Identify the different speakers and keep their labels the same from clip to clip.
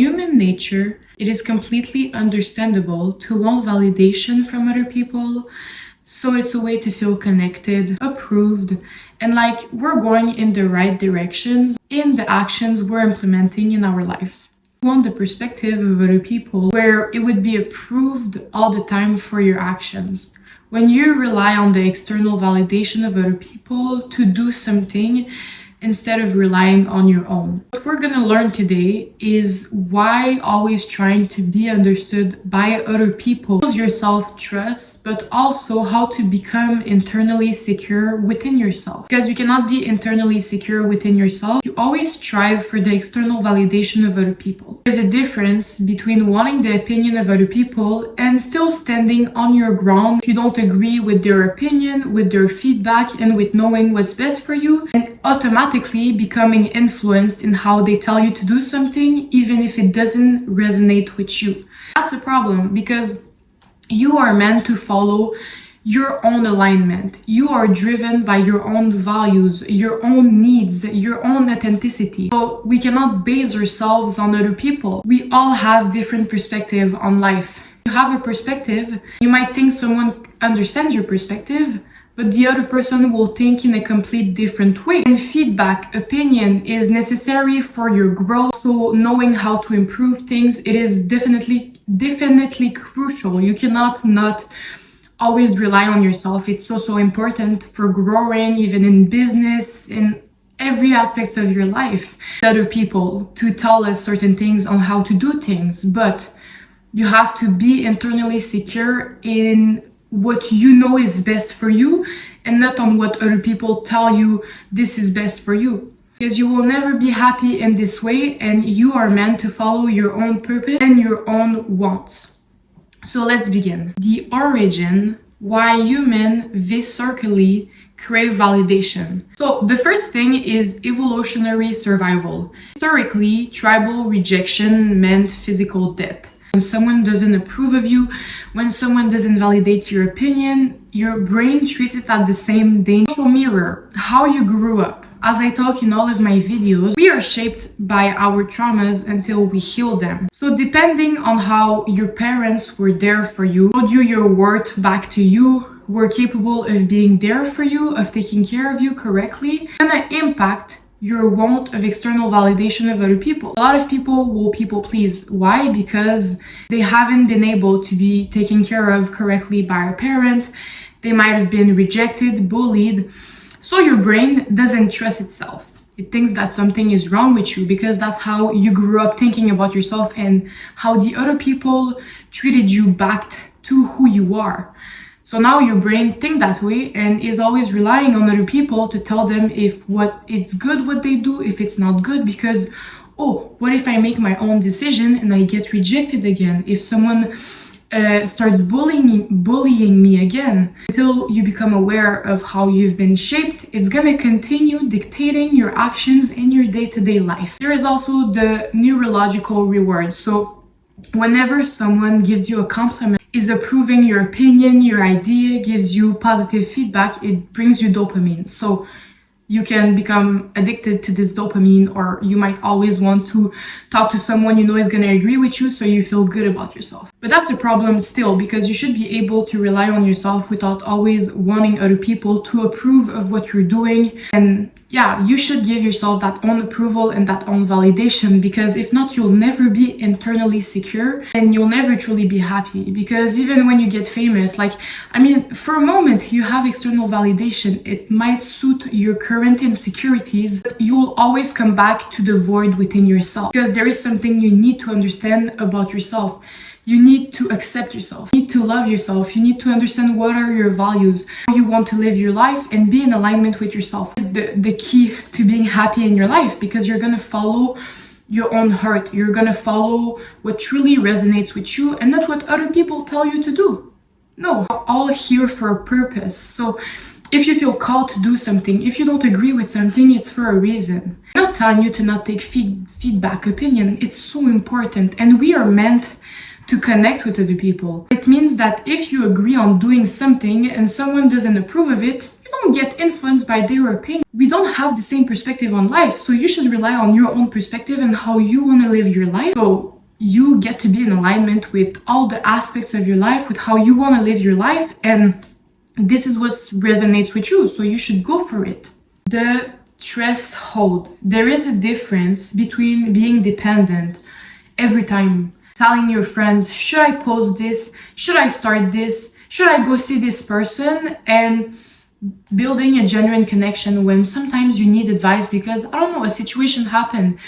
Speaker 1: human nature, it is completely understandable to want validation from other people. So it's a way to feel connected, approved, and like we're going in the right directions in the actions we're implementing in our life. We want the perspective of other people where it would be approved all the time for your actions. When you rely on the external validation of other people to do something instead of relying on your own. What we're gonna learn today is why always trying to be understood by other people builds your self-trust, but also how to become internally secure within yourself. Because you cannot be internally secure within yourself, you always strive for the external validation of other people. There's a difference between wanting the opinion of other people and still standing on your ground if you don't agree with their opinion, with their feedback, and with knowing what's best for you, and automatically becoming influenced in how they tell you to do something, even if it doesn't resonate with you. That's a problem because you are meant to follow your own alignment. You are driven by your own values, your own needs, your own authenticity. So we cannot base ourselves on other people. We all have different perspective on life. You have a perspective, you might think someone understands your perspective, but the other person will think in a complete different way. And feedback, opinion is necessary for your growth. So knowing how to improve things, it is definitely crucial. You cannot not always rely on yourself. It's so important for growing, even in business, in every aspect of your life. Other people to tell us certain things on how to do things, but you have to be internally secure in what you know is best for you and not on what other people tell you this is best for you. Because you will never be happy in this way, and you are meant to follow your own purpose and your own wants. So let's begin. The origin why humans viscerally crave validation. So the first thing is evolutionary survival. Historically, tribal rejection meant physical death. When someone doesn't approve of you, when someone doesn't validate your opinion, your brain treats it as the same danger mirror, how you grew up. As I talk in all of my videos, we are shaped by our traumas until we heal them. So depending on how your parents were there for you, showed you your worth back to you, were capable of being there for you, of taking care of you correctly, it's gonna impact your want of external validation of other people. A lot of people will people please. Why? Because they haven't been able to be taken care of correctly by a parent. They might have been rejected, bullied. So your brain doesn't trust itself. It thinks that something is wrong with you because that's how you grew up thinking about yourself and how the other people treated you back to who you are. So now your brain thinks that way and is always relying on other people to tell them if it's good what they do, if it's not good, because, oh, what if I make my own decision and I get rejected again? If someone starts bullying me again, until you become aware of how you've been shaped, it's gonna continue dictating your actions in your day-to-day life. There is also the neurological reward. So whenever someone gives you a compliment, is approving your opinion, your idea, gives you positive feedback, it brings you dopamine. So you can become addicted to this dopamine, or you might always want to talk to someone you know is going to agree with you so you feel good about yourself. But that's a problem still, because you should be able to rely on yourself without always wanting other people to approve of what you're doing. And yeah, you should give yourself that own approval and that own validation, because if not, you'll never be internally secure and you'll never truly be happy. Because even when you get famous, for a moment you have external validation, it might suit your current insecurities, but you'll always come back to the void within yourself, because there is something you need to understand about yourself. You need to accept yourself, you need to love yourself, you need to understand what are your values, how you want to live your life, and be in alignment with yourself. It's the key to being happy in your life, because you're gonna follow your own heart, you're gonna follow what truly resonates with you and not what other people tell you to do. No, we're all here for a purpose. So if you feel called to do something, if you don't agree with something, it's for a reason. I'm not telling you to not take feedback, opinion. It's so important, and we are meant to connect with other people. It means that if you agree on doing something and someone doesn't approve of it, you don't get influenced by their opinion. We don't have the same perspective on life, so you should rely on your own perspective and how you want to live your life. So you get to be in alignment with all the aspects of your life, with how you want to live your life, and this is what resonates with you, so you should go for it. The threshold. There is a difference between being dependent every time, telling your friends, should I post this? Should I start this? Should I go see this person? And building a genuine connection when sometimes you need advice because, I don't know, a situation happened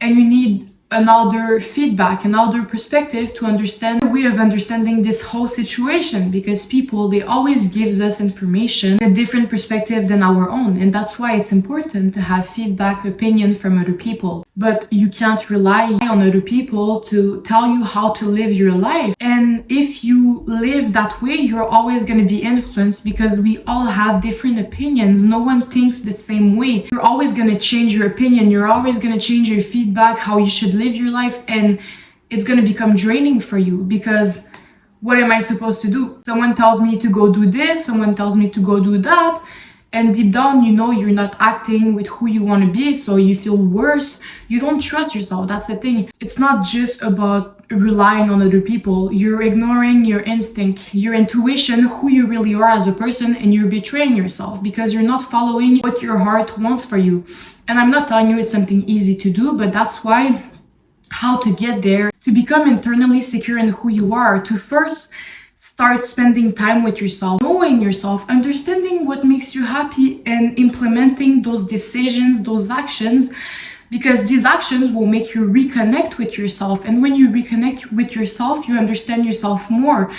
Speaker 1: and you need another feedback, another perspective to understand a way of understanding this whole situation, because people, they always gives us information, a different perspective than our own, and that's why it's important to have feedback, opinion from other people. But you can't rely on other people to tell you how to live your life. And if you live that way, you're always going to be influenced, because we all have different opinions. No one thinks the same way. You're always going to change your opinion. You're always going to change your feedback, how you should live your life, and it's going to become draining for you, because what am I supposed to do? Someone tells me to go do this, someone tells me to go do that, and deep down, you know, you're not acting with who you want to be, so you feel worse. You don't trust yourself. That's the thing. It's not just about relying on other people. You're ignoring your instinct, your intuition, who you really are as a person, and you're betraying yourself because you're not following what your heart wants for you. And I'm not telling you it's something easy to do, but that's why how to get there, to become internally secure in who you are, to first start spending time with yourself, knowing yourself, understanding what makes you happy, and implementing those decisions, those actions, because these actions will make you reconnect with yourself. And when you reconnect with yourself, you understand yourself more,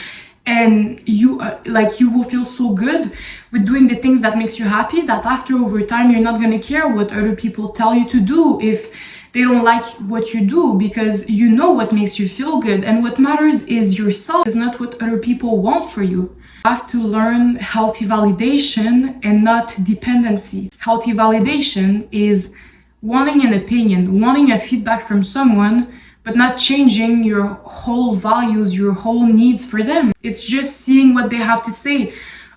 Speaker 1: and you will feel so good with doing the things that makes you happy, that after over time you're not going to care what other people tell you to do if they don't like what you do, because you know what makes you feel good, and what matters is yourself, is not what other people want for you. You have to learn healthy validation and not dependency. Healthy validation is wanting an opinion, wanting a feedback from someone, but not changing your whole values, your whole needs for them. It's just seeing what they have to say,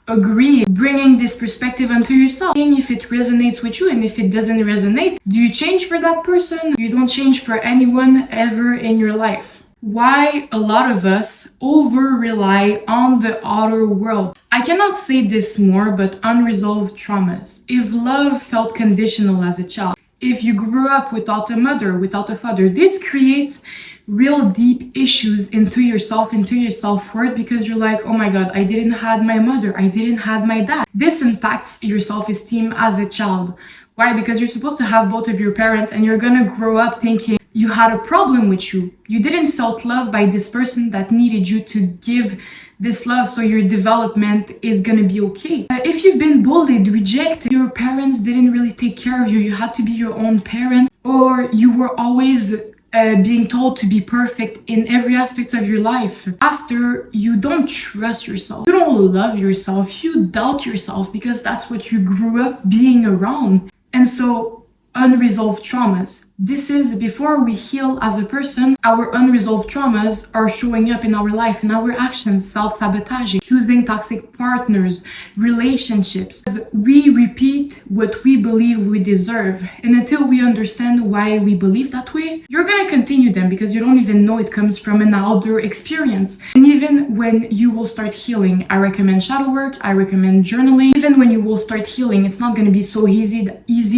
Speaker 1: agree, bringing this perspective onto yourself, seeing if it resonates with you, and if it doesn't resonate, do you change for that person? You don't change for anyone ever in your life. Why a lot of us over-rely on the outer world. I cannot say this more, but unresolved traumas. If love felt conditional as a child, if you grew up without a mother, without a father, this creates real deep issues into yourself, into your self-worth, because you're like, oh my god, I didn't have my mother, I didn't have my dad. This impacts your self-esteem as a child. Why? Because you're supposed to have both of your parents, and you're gonna grow up thinking you had a problem with you. You didn't felt loved by this person that needed you to give this love, so your development is gonna be okay. If you've been bullied, rejected, your parents didn't really take care of you, you had to be your own parent, or you were always being told to be perfect in every aspect of your life. After, you don't trust yourself, you don't love yourself, you doubt yourself, because that's what you grew up being around. And so, unresolved traumas. This is before we heal as a person, our unresolved traumas are showing up in our life, in our actions, self-sabotaging, choosing toxic partners, relationships. We repeat what we believe we deserve, and until we understand why we believe that way, you're gonna continue them because you don't even know it comes from an older experience. And even when you will start healing, I recommend shadow work, I recommend journaling. Even when you will start healing, it's not gonna be so easy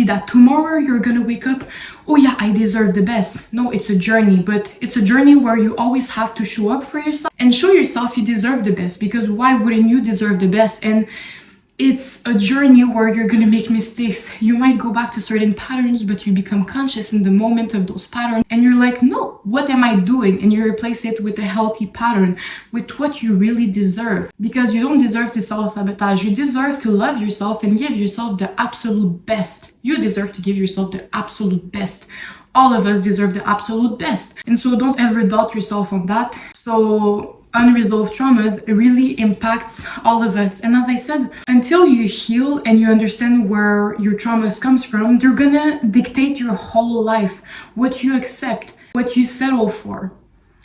Speaker 1: that tomorrow you're gonna wake up, oh yeah, I deserve the best. No, it's a journey, but it's a journey where you always have to show up for yourself and show yourself you deserve the best, because why wouldn't you deserve the best? And it's a journey where you're gonna make mistakes. You might go back to certain patterns, but you become conscious in the moment of those patterns, and you're like, no, what am I doing? And you replace it with a healthy pattern, with what you really deserve. Because you don't deserve to self-sabotage. You deserve to love yourself and give yourself the absolute best. You deserve to give yourself the absolute best. All of us deserve the absolute best. And so don't ever doubt yourself on that. So unresolved traumas really impacts all of us. And as I said, until you heal and you understand where your traumas comes from, they're gonna dictate your whole life, what you accept, what you settle for.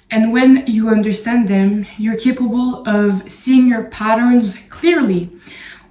Speaker 1: And when you understand them, you're capable of seeing your patterns clearly.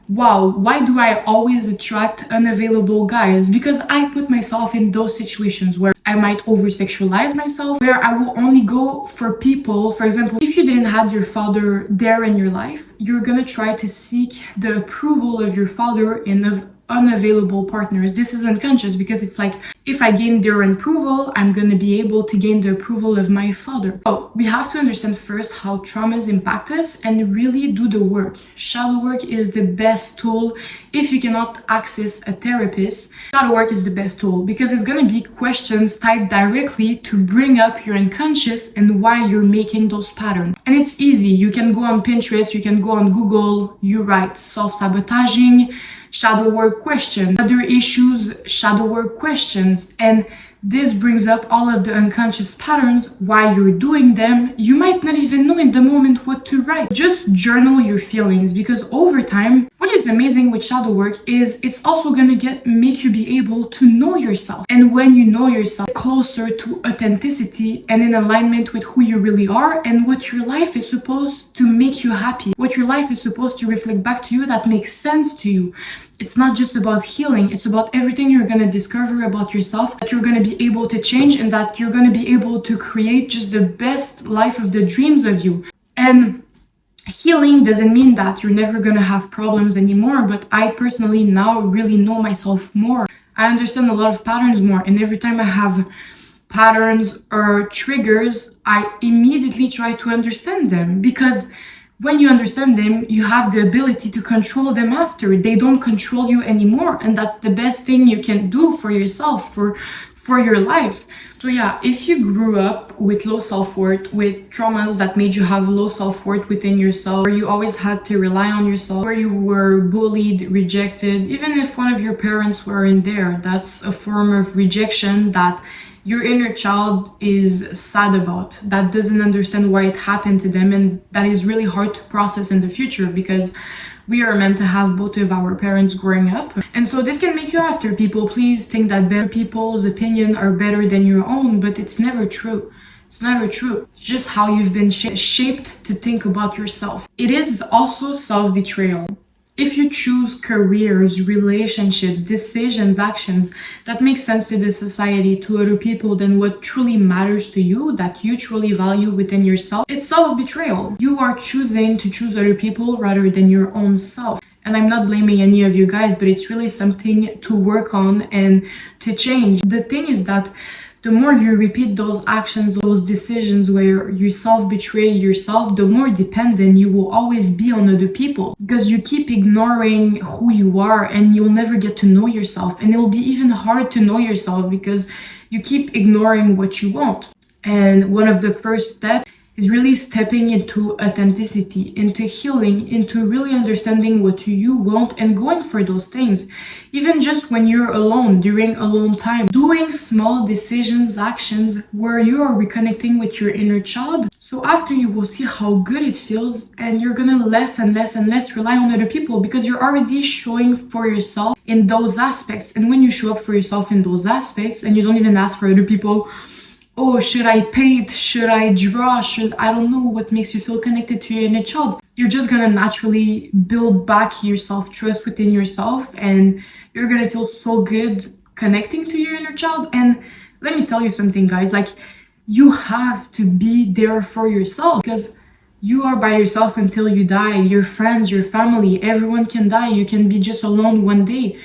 Speaker 1: wow, why do I always attract unavailable guys? Because I put myself in those situations where I might over-sexualize myself, where I will only go for people. For example, if you didn't have your father there in your life, you're gonna try to seek the approval of your father in unavailable partners. This is unconscious because it's like, if I gain their approval, I'm gonna be able to gain the approval of my father. So we have to understand first how traumas impact us and really do the work. Shadow work is the best tool. If you cannot access a therapist, shadow work is the best tool because it's gonna be questions tied directly to bring up your unconscious and why you're making those patterns. And it's easy. You can go on Pinterest, you can go on Google, you write self-sabotaging, shadow work question, other issues, shadow work questions, and this brings up all of the unconscious patterns, why you're doing them. You might not even know in the moment what to write. Just journal your feelings, because over time, what is amazing with shadow work is it's also gonna make you be able to know yourself. And when you know yourself, closer to authenticity and in alignment with who you really are and what your life is supposed to make you happy, what your life is supposed to reflect back to you that makes sense to you. It's not just about healing, it's about everything you're gonna discover about yourself, that you're gonna be able to change, and that you're gonna be able to create just the best life of the dreams of you. And healing doesn't mean that you're never gonna have problems anymore, but I personally now really know myself more. I understand a lot of patterns more, and every time I have patterns or triggers, I immediately try to understand them, because when you understand them, you have the ability to control them after. They don't control you anymore, and that's the best thing you can do for yourself, for your life. So yeah, if you grew up with low self-worth, with traumas that made you have low self-worth within yourself, where you always had to rely on yourself, where you were bullied, rejected, even if one of your parents were in there, that's a form of rejection that your inner child is sad about, that doesn't understand why it happened to them, and that is really hard to process in the future, because we are meant to have both of our parents growing up. And so this can make you after people please, think that better people's opinion are better than your own, but it's never true. It's never true. It's just how you've been shaped to think about yourself. It is also self-betrayal. If you choose careers, relationships, decisions, actions that make sense to the society, to other people, than what truly matters to you, that you truly value within yourself, it's self-betrayal. You are choosing to choose other people rather than your own self. And I'm not blaming any of you guys, but it's really something to work on and to change. The thing is that the more you repeat those actions, those decisions where you self-betray yourself, the more dependent you will always be on other people, because you keep ignoring who you are and you'll never get to know yourself. And it'll be even hard to know yourself because you keep ignoring what you want. And one of the first steps is really stepping into authenticity, into healing, into really understanding what you want and going for those things. Even just when you're alone, during alone time, doing small decisions, actions where you are reconnecting with your inner child. So after, you will see how good it feels, and you're gonna less and less and less rely on other people, because you're already showing for yourself in those aspects. And when you show up for yourself in those aspects and you don't even ask for other people, oh, should I paint? Should I draw? I don't know what makes you feel connected to your inner child. You're just gonna naturally build back your self-trust within yourself, and you're gonna feel so good connecting to your inner child. And let me tell you something, guys, like, you have to be there for yourself, because you are by yourself until you die. Your friends, your family, everyone can die. You can be just alone one day.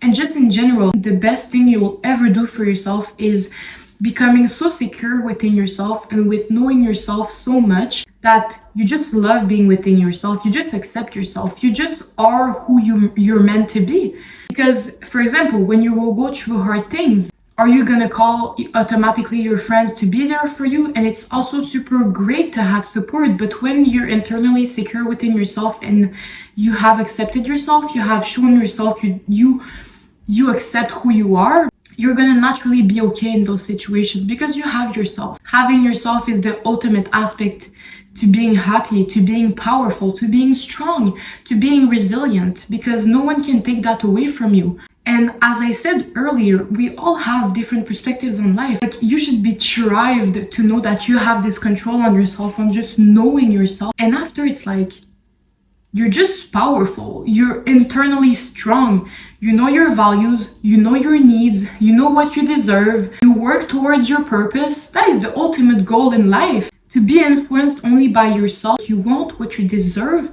Speaker 1: And just in general, the best thing you will ever do for yourself is becoming so secure within yourself and with knowing yourself so much that you just love being within yourself. You just accept yourself. You just are who you're meant to be. Because, for example, when you will go through hard things, are you gonna call automatically your friends to be there for you? And it's also super great to have support. But when you're internally secure within yourself and you have accepted yourself, you have shown yourself, you accept who you are, you're gonna naturally be okay in those situations, because you have yourself. Having yourself is the ultimate aspect to being happy, to being powerful, to being strong, to being resilient, because no one can take that away from you. And as I said earlier, we all have different perspectives on life. Like, you should be thrived to know that you have this control on yourself, on just knowing yourself. And after, it's like, You're just powerful. You're internally strong. You know your values, you know your needs, you know what you deserve. You work towards your purpose. That is the ultimate goal in life. To be influenced only by yourself. You want what you deserve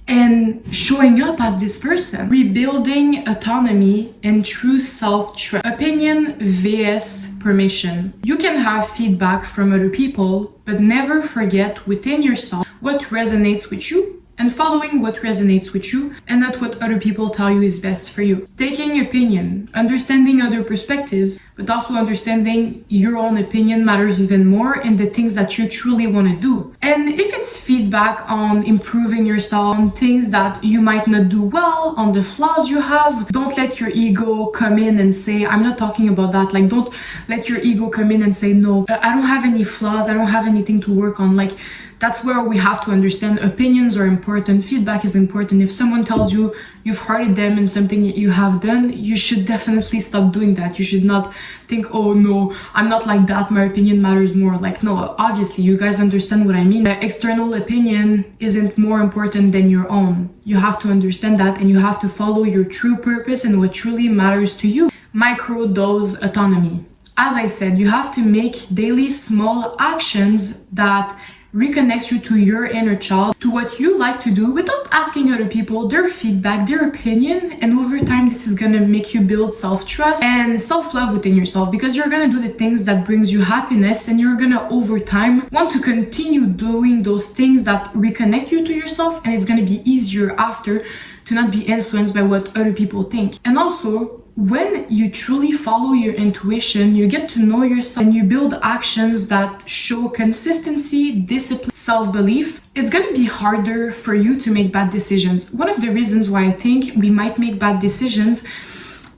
Speaker 1: and showing up as this person. Rebuilding autonomy and true self-trust. Opinion vs permission. You can have feedback from other people, but never forget within yourself what resonates with you and following what resonates with you and not what other people tell you is best for you. Taking opinion, understanding other perspectives, but also understanding your own opinion matters even more in the things that you truly want to do. And if it's feedback on improving yourself, on things that you might not do well, on the flaws you have, don't let your ego come in and say, I'm not talking about that. Like, don't let your ego come in and say, no, I don't have any flaws. I don't have anything to work on. Like, that's where we have to understand opinions are important. Feedback is important. If someone tells you you've hurted them in something that you have done, you should definitely stop doing that. You should not think, oh no, I'm not like that. My opinion matters more. Like, no, obviously you guys understand what I mean. The external opinion isn't more important than your own. You have to understand that and you have to follow your true purpose and what truly matters to you. Micro-dose autonomy. As I said, you have to make daily small actions that reconnects you to your inner child, to what you like to do without asking other people their feedback, their opinion. And over time, this is gonna make you build self-trust and self-love within yourself because you're gonna do the things that brings you happiness and you're gonna over time want to continue doing those things that reconnect you to yourself, and it's gonna be easier after to not be influenced by what other people think. And also, when you truly follow your intuition, you get to know yourself and you build actions that show consistency, discipline, self-belief, it's gonna be harder for you to make bad decisions. One of the reasons why I think we might make bad decisions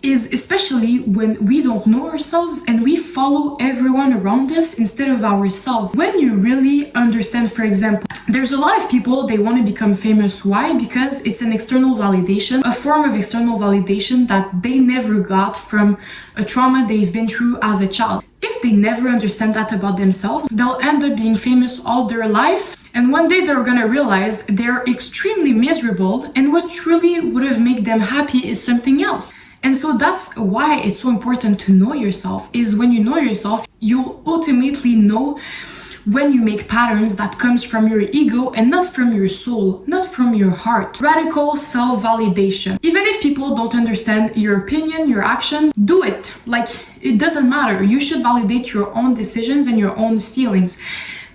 Speaker 1: is especially when we don't know ourselves and we follow everyone around us instead of ourselves. When you really understand, for example, there's a lot of people, they want to become famous. Why? Because it's an external validation, a form of external validation that they never got from a trauma they've been through as a child. If they never understand that about themselves, they'll end up being famous all their life. And one day they're gonna realize they're extremely miserable and what truly would have made them happy is something else. And so that's why it's so important to know yourself, is when you know yourself, you'll ultimately know when you make patterns that comes from your ego and not from your soul, not from your heart. Radical self-validation. Even if people don't understand your opinion, your actions, do it. Like, it doesn't matter. You should validate your own decisions and your own feelings.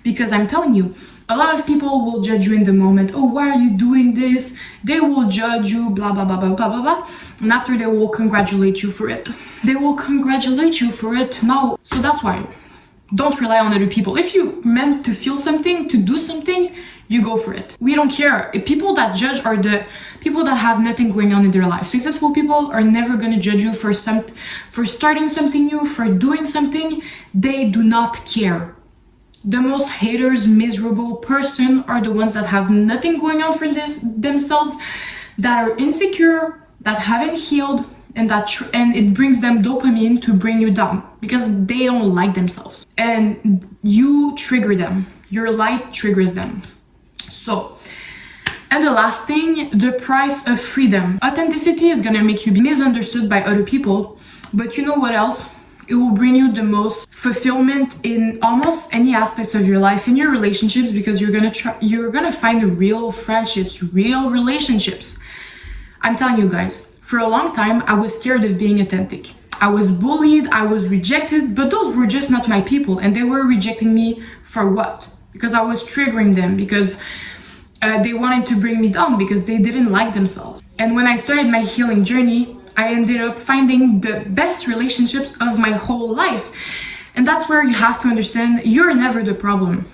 Speaker 1: Because I'm telling you, a lot of people will judge you in the moment. Oh, why are you doing this? They will judge you, blah, blah, blah, blah, blah, blah, blah. And after they will congratulate you for it. They will congratulate you for it. No. So that's why. Don't rely on other people. If you meant to feel something, to do something, you go for it. We don't care. People that judge are the people that have nothing going on in their life. Successful people are never going to judge you for starting something new, for doing something. They do not care. The most haters, miserable person are the ones that have nothing going on for themselves, that are insecure, that haven't healed, and and it brings them dopamine to bring you down because they don't like themselves. And you trigger them. Your light triggers them. So, and the last thing, the price of freedom. Authenticity is gonna make you be misunderstood by other people, but you know what else? It will bring you the most fulfillment in almost any aspects of your life, in your relationships, because you're gonna find real friendships, real relationships. I'm telling you guys, for a long time, I was scared of being authentic. I was bullied, I was rejected, but those were just not my people, and they were rejecting me for what? Because I was triggering them, because they wanted to bring me down, because they didn't like themselves. And when I started my healing journey, I ended up finding the best relationships of my whole life. And that's where you have to understand you're never the problem.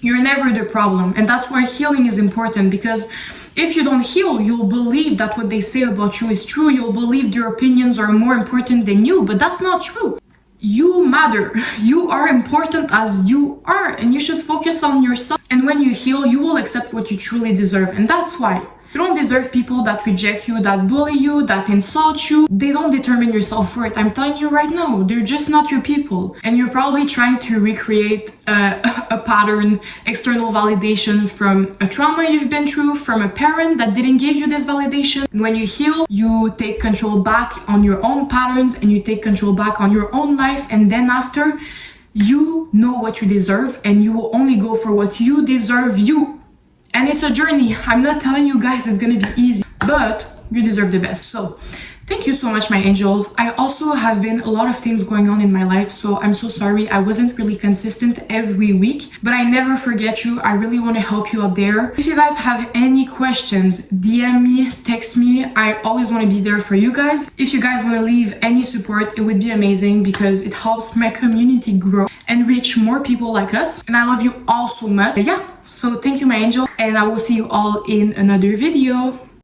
Speaker 1: You're never the problem. And that's why healing is important, because if you don't heal, you'll believe that what they say about you is true. You'll believe their opinions are more important than you, but that's not true. You matter. You are important as you are, and you should focus on yourself. And when you heal, you will accept what you truly deserve. And that's why You don't deserve people that reject you, that bully you, that insult you. They don't determine your self-worth. I'm telling you right now, they're just not your people. And you're probably trying to recreate a pattern, external validation from a trauma you've been through, from a parent that didn't give you this validation. And when you heal, you take control back on your own patterns and you take control back on your own life. And then after, you know what you deserve and you will only go for what you deserve you. And it's a journey. I'm not telling you guys it's gonna be easy, but you deserve the best. So thank you so much, my angels. I also have been a lot of things going on in my life, so I'm so sorry. I wasn't really consistent every week, but I never forget you. I really want to help you out there. If you guys have any questions, DM me, text me. I always want to be there for you guys. If you guys want to leave any support, it would be amazing because it helps my community grow and reach more people like us. And I love you all so much. Yeah, so thank you, my angel, and I will see you all in another video.